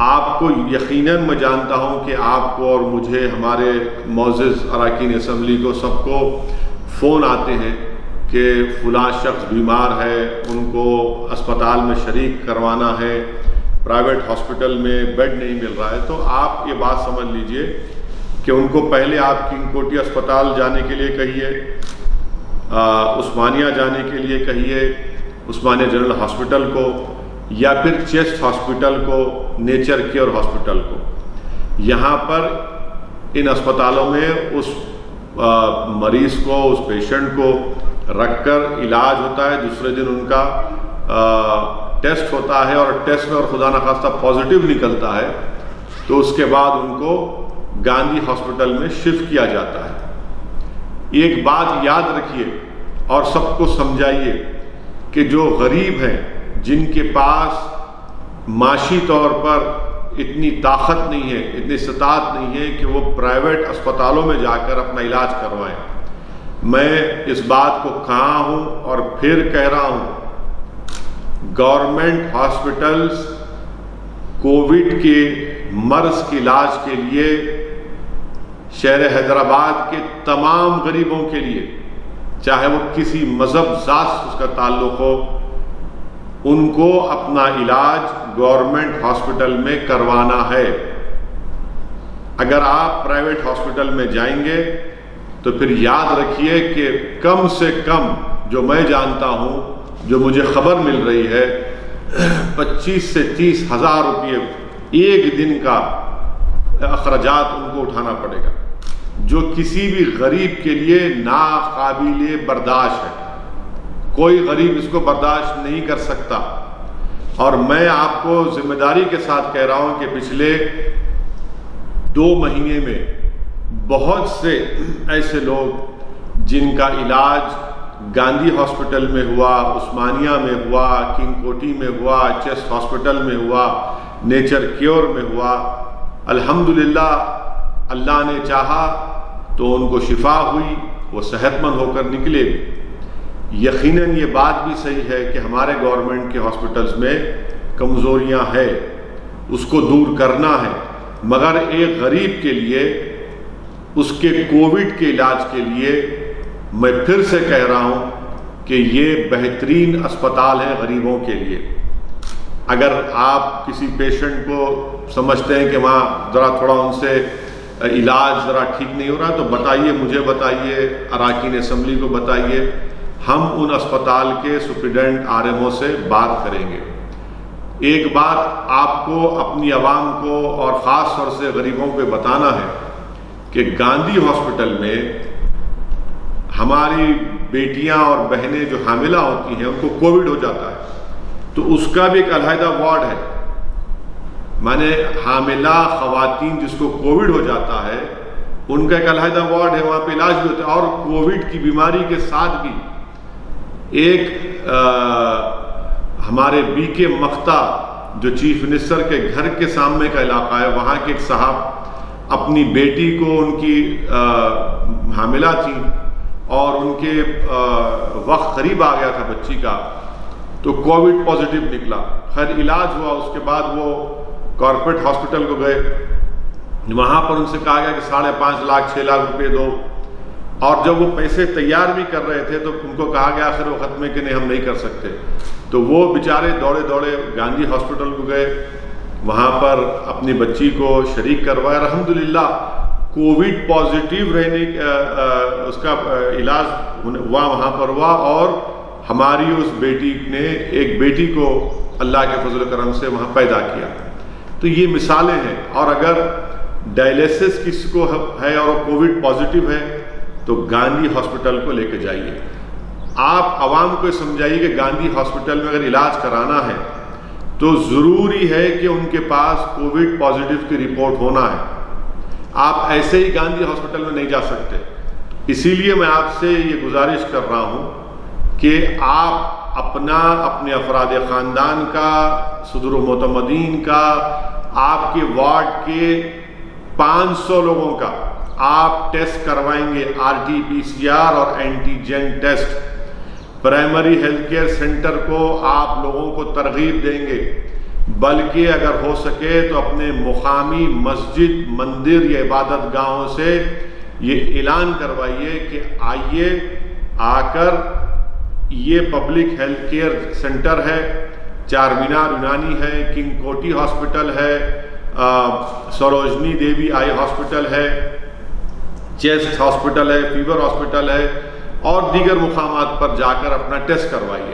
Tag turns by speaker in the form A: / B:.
A: آپ کو یقیناً میں جانتا ہوں کہ آپ کو اور مجھے، ہمارے معزز اراکین اسمبلی کو، سب کو فون آتے ہیں کہ فلاں شخص بیمار ہے، ان کو اسپتال میں شریک کروانا ہے، پرائیویٹ ہاسپٹل میں بیڈ نہیں مل رہا ہے۔ تو آپ یہ بات سمجھ لیجئے کہ ان کو پہلے آپ کنگ کوٹی اسپتال جانے کے لیے کہیے، عثمانیہ جانے کے لیے کہیے، عثمانیہ جنرل ہاسپٹل کو، یا پھر چیسٹ ہاسپٹل کو، نیچر کیئر ہاسپٹل کو۔ یہاں پر ان اسپتالوں میں اس مریض کو، اس پیشنٹ کو رکھ کر علاج ہوتا ہے، دوسرے دن ان کا ٹیسٹ ہوتا ہے، اور ٹیسٹ میں اور خدا نخواستہ پازیٹیو نکلتا ہے تو اس کے بعد ان کو گاندھی ہاسپٹل میں شفٹ کیا جاتا ہے۔ ایک بات یاد رکھیے اور سب کو سمجھائیے کہ جو غریب ہیں، جن کے پاس معاشی طور پر اتنی طاقت نہیں ہے، اتنی استطاعت نہیں ہے کہ وہ پرائیویٹ اسپتالوں میں جا کر اپنا علاج کروائیں، میں اس بات کو کہا ہوں اور پھر کہہ رہا ہوں، گورنمنٹ ہاسپٹلز کووڈ کے مرض کے علاج کے لیے شہر حیدرآباد کے تمام غریبوں کے لیے، چاہے وہ کسی مذہب ذات سے اس کا تعلق ہو، ان کو اپنا علاج گورنمنٹ ہاسپٹل میں کروانا ہے۔ اگر آپ پرائیویٹ ہاسپٹل میں جائیں گے تو پھر یاد رکھیے کہ کم سے کم، جو میں جانتا ہوں، جو مجھے خبر مل رہی ہے، 25 سے 30 ہزار روپے ایک دن کا اخراجات ان کو اٹھانا پڑے گا، جو کسی بھی غریب کے لیے ناقابل برداشت ہے۔ کوئی غریب اس کو برداشت نہیں کر سکتا، اور میں آپ کو ذمہ داری کے ساتھ کہہ رہا ہوں کہ پچھلے 2 مہینے میں بہت سے ایسے لوگ جن کا علاج گاندھی ہاسپٹل میں ہوا، عثمانیہ میں ہوا، کنگ کوٹی میں ہوا، چیسٹ ہاسپٹل میں ہوا، نیچر کیور میں ہوا، الحمدللہ اللہ نے چاہا تو ان کو شفا ہوئی، وہ صحت مند ہو کر نکلے۔ یقیناً یہ بات بھی صحیح ہے کہ ہمارے گورنمنٹ کے ہاسپٹلز میں کمزوریاں ہیں، اس کو دور کرنا ہے، مگر ایک غریب کے لیے، اس کے کووڈ کے علاج کے لیے میں پھر سے کہہ رہا ہوں کہ یہ بہترین اسپتال ہے غریبوں کے لیے۔ اگر آپ کسی پیشنٹ کو سمجھتے ہیں کہ وہاں ذرا تھوڑا ان سے علاج ذرا ٹھیک نہیں ہو رہا، تو بتائیے، مجھے بتائیے، اراکین اسمبلی کو بتائیے، ہم ان اسپتال کے سپرنٹینڈنٹ RMO سے بات کریں گے۔ ایک بات آپ کو، اپنی عوام کو اور خاص طور سے غریبوں کو بتانا ہے کہ گاندھی ہاسپٹل میں ہماری بیٹیاں اور بہنیں جو حاملہ ہوتی ہیں، ان کو کووڈ ہو جاتا ہے تو اس کا بھی ایک علیحدہ وارڈ ہے، مانے حاملہ خواتین جس کو کووڈ ہو جاتا ہے ان کا ایک علیحدہ وارڈ ہے، وہاں پہ علاج بھی ہوتا ہے۔ اور کووڈ کی بیماری کے ساتھ بھی ایک ہمارے BK مختہ جو چیف منسٹر کے گھر کے سامنے کا علاقہ ہے، وہاں کے ایک صاحب اپنی بیٹی کو، ان کی حاملہ تھی اور ان کے وقت قریب آ گیا تھا بچی کا، تو کووڈ پازیٹیو نکلا، خیر علاج ہوا، اس کے بعد وہ کارپوریٹ ہاسپٹل کو گئے، وہاں پر ان سے کہا گیا کہ 5.5 لاکھ 6 لاکھ روپے دو، اور جب وہ پیسے تیار بھی کر رہے تھے تو ان کو کہا گیا آخر وقت میں کہ نہیں ہم نہیں کر سکتے، تو وہ بیچارے دوڑے دوڑے گاندھی ہاسپٹل کو گئے، وہاں پر اپنی بچی کو شریک کروایا، الحمدللہ کووڈ پازیٹیو رہنے اس کا علاج ہوا وہاں پر ہوا، اور ہماری اس بیٹی نے ایک بیٹی کو اللہ کے فضل و کرم سے وہاں پیدا کیا۔ تو یہ مثالیں ہیں، اور اگر ڈائلیسس کسی کو ہے اور کووڈ پازیٹیو ہے تو گاندھی ہاسپٹل کو لے کے جائیے۔ آپ عوام کو سمجھائیے کہ گاندھی ہاسپٹل میں اگر علاج کرانا ہے تو ضروری ہے کہ ان کے پاس کووڈ پازیٹیو کی رپورٹ ہونا ہے، آپ ایسے ہی گاندھی ہاسپٹل میں نہیں جا سکتے۔ اسی لیے میں آپ سے یہ گزارش کر رہا ہوں کہ آپ اپنے افراد خاندان کا، صدر و معتمدین کا، آپ کے وارڈ کے 500 لوگوں کا آپ ٹیسٹ کروائیں گے، RT-PCR اور antigen test. Primary health care centre کو آپ لوگوں کو ترغیب دیں گے، بلکہ اگر ہو سکے تو اپنے مقامی مسجد، مندر یا عبادت گاہوں سے یہ اعلان کروائیے کہ آئیے، آ کر یہ پبلک ہیلتھ کیئر سینٹر ہے، چار مینار یونانی ہے، کنگ کوٹی ہاسپٹل ہے، سروجنی دیوی آئی ہاسپٹل ہے، چیسٹ ہاسپٹل ہے، فیور ہاسپٹل ہے، اور دیگر مقامات پر جا کر اپنا ٹیسٹ کروائیے۔